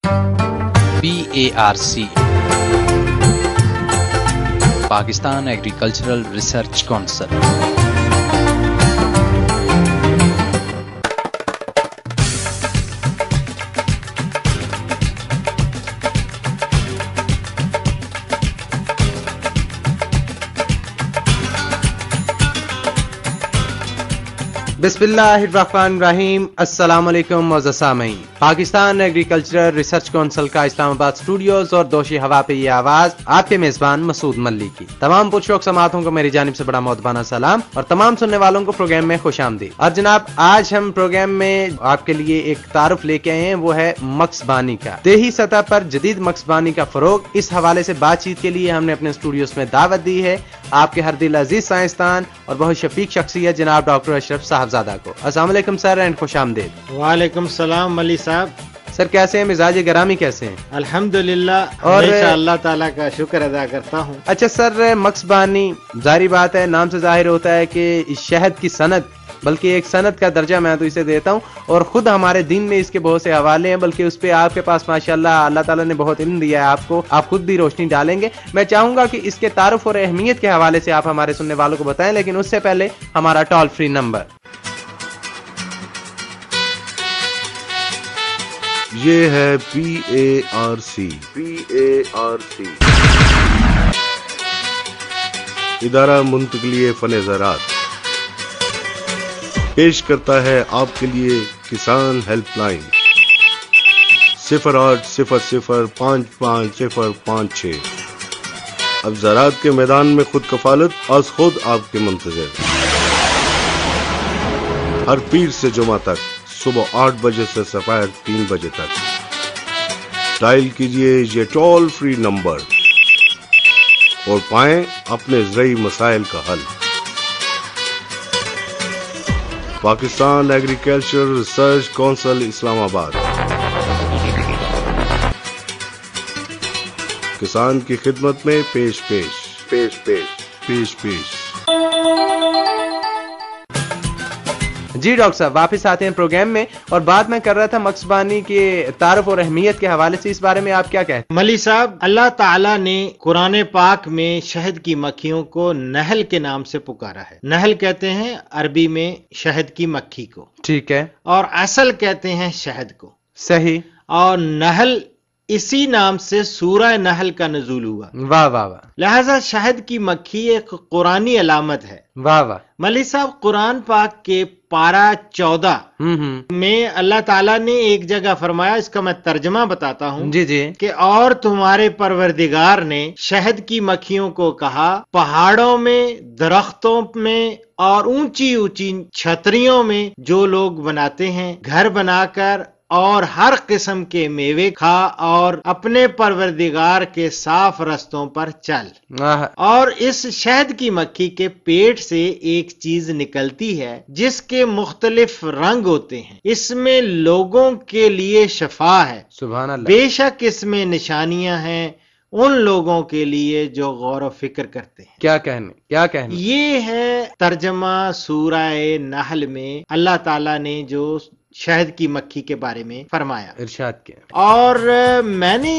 PARC Pakistan agricultural research council. بسم اللہ الرحمن الرحیم. السلام علیکم معزز سامعین. پاکستان ایگریکلچرل ریسرچ کونسل کا اسلام آباد اسٹوڈیوز اور دوشی ہوا پہ یہ آواز آپ کے میزبان مسعود ملی کی. تمام پرشوق سماعتوں کو میری جانب سے بڑا مؤدبانہ سلام اور تمام سننے والوں کو پروگرام میں خوش آمدید. اور جناب آج ہم پروگرام میں آپ کے لیے ایک تعارف لے کے آئے ہیں، وہ ہے مکسبانی کا. دیہی سطح پر جدید مکسبانی کا فروغ، اس حوالے سے بات چیت کے لیے ہم نے اپنے اسٹوڈیوز میں دعوت دی ہے آپ کے ہر دل عزیز سائنسدان اور بہت شفیق شخصیت جناب ڈاکٹر اشرف صاحبزادہ کو. السلام علیکم سر اینڈ خوش آمدید. وعلیکم السلام ملی صاحب. سر کیسے ہیں؟ مزاج گرامی کیسے ہیں؟ الحمدللہ، اور اللہ تعالیٰ کا شکر ادا کرتا ہوں. اچھا سر، مکسبانی ظاہری بات ہے، نام سے ظاہر ہوتا ہے کہ شہد کی صنعت، بلکہ ایک صنعت کا درجہ میں تو اسے دیتا ہوں، اور خود ہمارے دین میں اس کے بہت سے حوالے ہیں، بلکہ اس پہ آپ کے پاس ماشاءاللہ اللہ تعالیٰ نے بہت علم دیا ہے آپ کو، آپ خود بھی روشنی ڈالیں گے. میں چاہوں گا کہ اس کے تعارف اور اہمیت کے حوالے سے آپ ہمارے سننے والوں کو بتائیں، لیکن اس سے پہلے ہمارا ٹول فری نمبر. یہ ہے PARC ادارہ منتقلی فن زراعت پیش کرتا ہے آپ کے لیے کسان ہیلپ لائن 0800550556. اب زراعت کے میدان میں خود کفالت از خود آپ کے منتظر. ہر پیر سے جمعہ تک صبح 8 بجے سے سفیر 3 بجے تک ڈائل کیجئے یہ ٹول فری نمبر اور پائیں اپنے زرعی مسائل کا حل. پاکستان ایگریکلچرل ریسرچ کونسل اسلام آباد کسان کی خدمت میں پیش. جی ڈاکٹر صاحب، واپس آتے ہیں پروگرام میں، اور بات میں کر رہا تھا مکسبانی کے تعارف اور اہمیت کے حوالے سے. اس بارے میں آپ کیا کہتے ہیں؟ ملی صاحب، اللہ تعالیٰ نے قرآن پاک میں شہد کی مکھیوں کو نحل کے نام سے پکارا ہے. نحل کہتے ہیں عربی میں شہد کی مکھی کو، ٹھیک ہے، اور اصل کہتے ہیں شہد کو. صحیح. اور نحل اسی نام سے سورہ نحل کا نزول ہوا. واہ واہ واہ. لہذا شہد کی مکھی ایک قرآنی علامت ہے. واہ واہ. ملی صاحب، قرآن پاک کے پارہ 14 میں اللہ تعالیٰ نے ایک جگہ فرمایا، اس کا میں ترجمہ بتاتا ہوں. جی کہ اور تمہارے پروردگار نے شہد کی مکھیوں کو کہا، پہاڑوں میں، درختوں میں اور اونچی اونچی چھتریوں میں جو لوگ بناتے ہیں گھر بنا کر، اور ہر قسم کے میوے کھا اور اپنے پروردگار کے صاف رستوں پر چل. اور اس شہد کی مکھی کے پیٹ سے ایک چیز نکلتی ہے جس کے مختلف رنگ ہوتے ہیں. اس میں لوگوں کے لیے شفا ہے. سبحان اللہ. بے شک اس میں نشانیاں ہیں ان لوگوں کے لیے جو غور و فکر کرتے ہیں. کیا کہنے. یہ ہے ترجمہ سورہ نحل میں اللہ تعالیٰ نے جو شہد کی مکھی کے بارے میں فرمایا، ارشاد کیا. اور میں نے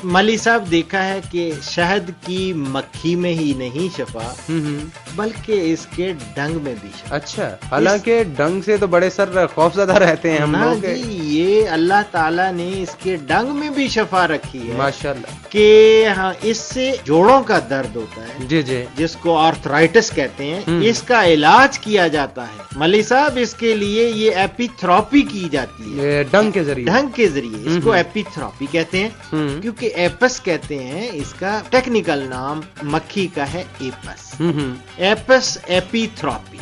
ملی صاحب دیکھا ہے کہ شہد کی مکھی میں ہی نہیں شفا، بلکہ اس کے ڈنگ میں بھی شفا. اچھا، حالانکہ ڈنگ سے تو بڑے سر خوفزدہ رہتے ہیں ہم لوگ. جی، یہ اللہ تعالیٰ نے اس کے ڈنگ میں بھی شفا رکھی ہے. ماشاءاللہ. کہ ہاں، اس سے جوڑوں کا درد ہوتا ہے، جی جس کو آرتھرائٹس کہتے ہیں، اس کا علاج کیا جاتا ہے. ملی صاحب، اس کے لیے یہ ایپیتھراپی کی جاتی ہے ڈنگ کے ذریعے. اس کو ایپیتھراپی کہتے ہیں، کیونکہ ایپس کہتے ہیں. اس کا ٹیکنیکل نام مکھی کا ہے ایپس. ایپس ایپیتھراپی.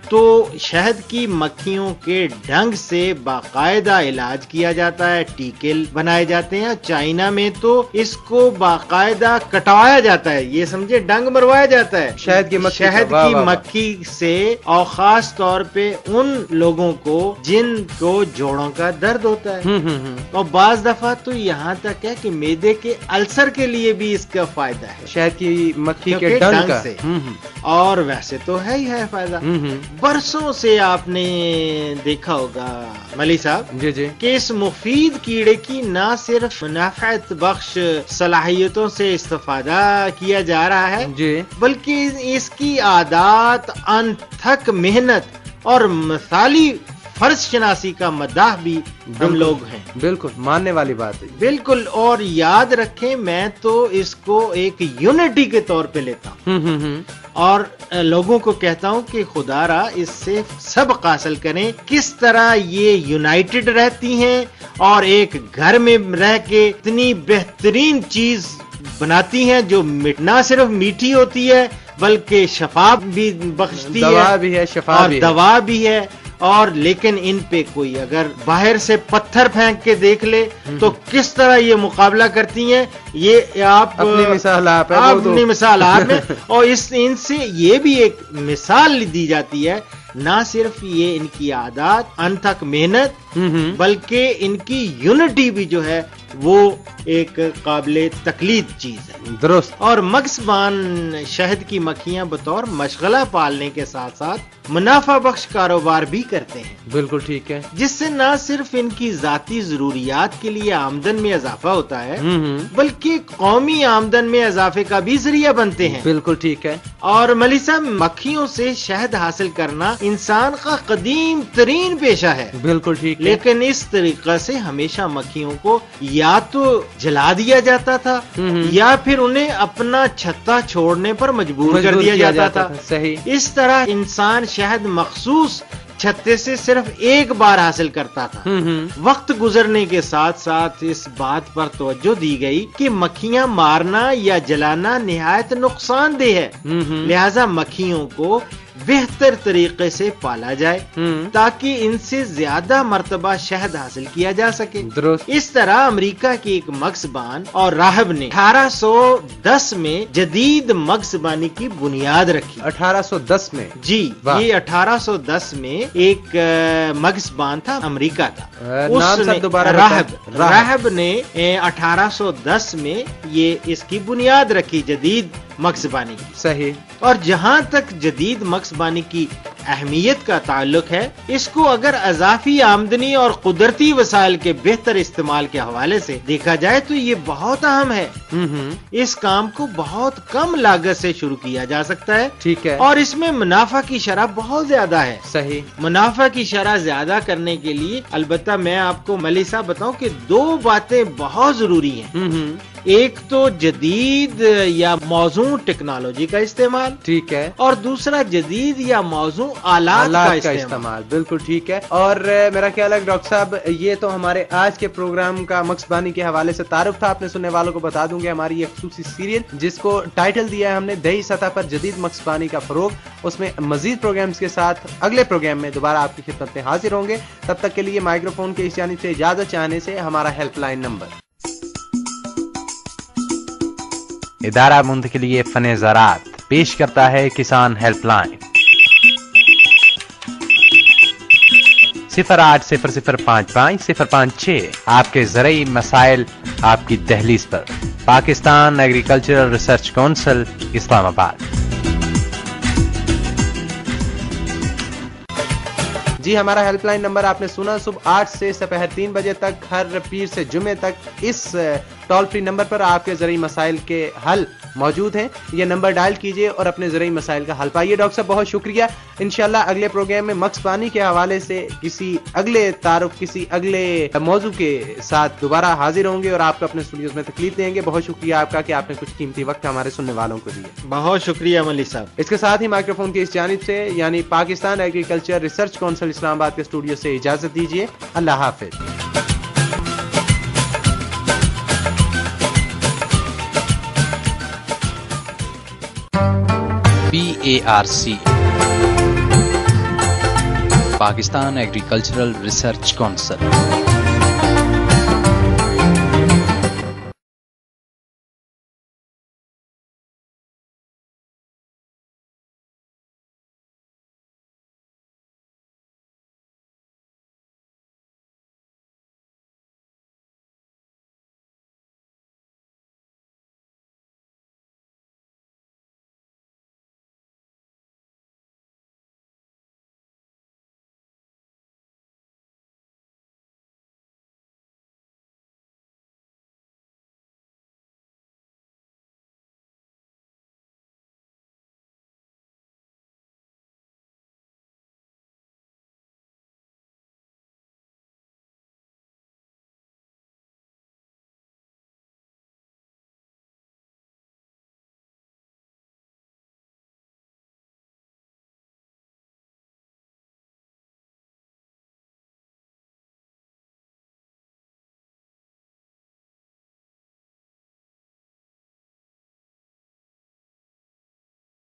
تو شہد کی مکھیوں کے ڈنگ سے باقاعدہ علاج کیا جاتا ہے، ٹیکے بنائے جاتے ہیں. چائنا میں تو اس کو باقاعدہ کٹوایا جاتا ہے، یہ سمجھے ڈنگ مروایا جاتا ہے شہد کی مکھی سے. اور خاص طور پہ ان لوگوں کو جن کو جوڑوں کا درد ہوتا ہے، اور بعض دفعہ تو یہاں تک ہے کہ معدے کے السر کے لیے بھی اس کا فائدہ ہے، شہد کی مکھی کے ڈنگ سے. اور ویسے تو ہے ہی ہے فائدہ. बरसों से आपने देखा होगा मली साहब जी जी कि इस मुफीद कीड़े की न सिर्फ मुनाफत बख्श सलाहियतों से इस्तेफादा किया जा रहा है जी, बल्कि इसकी आदात, अनथक मेहनत और मिसाली फर्ज शनासी का मदाह भी हम लोग हैं। बिल्कुल मानने वाली बात है। बिल्कुल, और याद रखें मैं तो इसको एक यूनिटी के तौर पे लेता हूँ और लोगों को कहता हूँ कि खुदारा इससे सबक हासिल करें, किस तरह ये यूनाइटेड रहती हैं और एक घर में रह के इतनी बेहतरीन चीज बनाती हैं जो ना सिर्फ मीठी होती है बल्कि शफा भी बख्शती है, दवा भी है, शफा और भी है। दवा भी है। और लेकिन इन पे कोई अगर बाहर से पत्थर फेंक के देख ले तो किस तरह ये मुकाबला करती हैं, ये आप अपनी मिसाल आप है, अपनी मिसाल आप में। और इनसे ये भी एक मिसाल दी जाती है, ना सिर्फ ये इनकी आदत, अनथक मेहनत, बल्कि इनकी यूनिटी भी जो है वो एक काबिले तकलीद चीज है। दुरुस्त। और मक्सबान शहद की मक्खियां बतौर मशगला पालने के साथ साथ मुनाफा बख्श कारोबार भी करते हैं। बिल्कुल ठीक है। जिससे न सिर्फ इनकी जाती जरूरियात के लिए आमदन में इजाफा होता है बल्कि कौमी आमदन में इजाफे का भी जरिया बनते हैं। बिल्कुल ठीक है। और मलिसा, मक्खियों से शहद हासिल करना इंसान का कदीम तरीन पेशा है। बिल्कुल ठीक है। लेकिन इस तरीका से हमेशा मक्खियों को या तो जला दिया जाता था या फिर उन्हें अपना छत्ता छोड़ने पर मजबूर कर दिया जाता था। सही। इस तरह इंसान शहद मखसूस छत्ते से सिर्फ एक बार हासिल करता था। वक्त गुजरने के साथ साथ इस बात पर तवज्जो दी गई कि मक्खियां मारना या जलाना निहायत नुकसानदेह है, लिहाजा मक्खियों को बेहतर तरीके से पाला जाए ताकि इनसे ज्यादा मर्तबा शहद हासिल किया जा सके। इस तरह अमेरिका के एक मक्सबान और राहब ने 1810 में जदीद मक्सबानी की बुनियाद रखी। 1810 में? जी, ये 1810 में एक मक्सबान था अमेरिका का, उसने दोबारा राहब ने 1810 में ये इसकी बुनियाद रखी जदीद मक्सबानी की। सही। और जहां तक जदीद मक्सबानी की अहमियत का ताल्लुक है, इसको अगर अजाफी आमदनी और कुदरती वसाइल के बेहतर इस्तेमाल के हवाले से देखा जाए तो ये बहुत अहम है। इस काम को बहुत कम लागत से शुरू किया जा सकता है। ठीक है। और इसमें मुनाफा की शरह बहुत ज्यादा है। सही। मुनाफा की शरह ज्यादा करने के लिए अलबत्ता मैं आपको मलिसा बताऊं कि दो बातें बहुत जरूरी हैं। एक तो जदीद या मौजू टेक्नोलॉजी का इस्तेमाल, ठीक है, और दूसरा जदीद या मौजू आलात का इस्तेमाल। बिल्कुल ठीक है। और मेरा ख्याल है डॉक्टर साहब, ये तो हमारे आज के प्रोग्राम का मक्सबानी के हवाले से तारुफ था। अपने सुनने वालों को बता दूंगे हमारी ये खसूसी सीरियल जिसको टाइटल दिया है हमने दही सतह पर जदीद मक्सबानी का फरोग, उसमें मजीद प्रोग्राम्स के साथ अगले प्रोग्राम में दोबारा आपकी खिदमत में हाजिर होंगे। तब तक के लिए माइक्रोफोन के इस जानिब से इजाजत चाहने से हमारा हेल्पलाइन नंबर इदारा मुंतकिली फने ज़राअत पेश करता है किसान हेल्पलाइन 080055 आपके ज़रई मसाइल आपकी दहलीज पर। Pakistan agricultural research council, Islamabad. जी, हमारा हेल्पलाइन नंबर आपने सुना। सुबह 8 से दोपहर 3 बजे तक, हर पीर से जुमे तक इस टोल फ्री नंबर पर आपके ज़रूरी मसाइल के हल मौजूद हैं। ये नंबर डायल कीजिए और अपने ज़रूरी मसाइल का हल पाइए। डॉक्टर साहब बहुत शुक्रिया। इंशाल्लाह अगले प्रोग्राम में मक्सबानी के हवाले से किसी अगले तारुफ, किसी अगले मौजू के साथ दोबारा हाजिर होंगे और आपको अपने स्टूडियोज में तकलीफ देंगे। बहुत शुक्रिया आपका कि आपने कुछ कीमती वक्त हमारे सुनने वालों को दिया। बहुत शुक्रिया मलिक साहब। इसके साथ ही माइक्रोफोन की इस जानिब से यानी Pakistan agriculture research council Islamabad के स्टूडियो से इजाजत दीजिए। अल्लाह हाफिज। PARC Pakistan agricultural research council.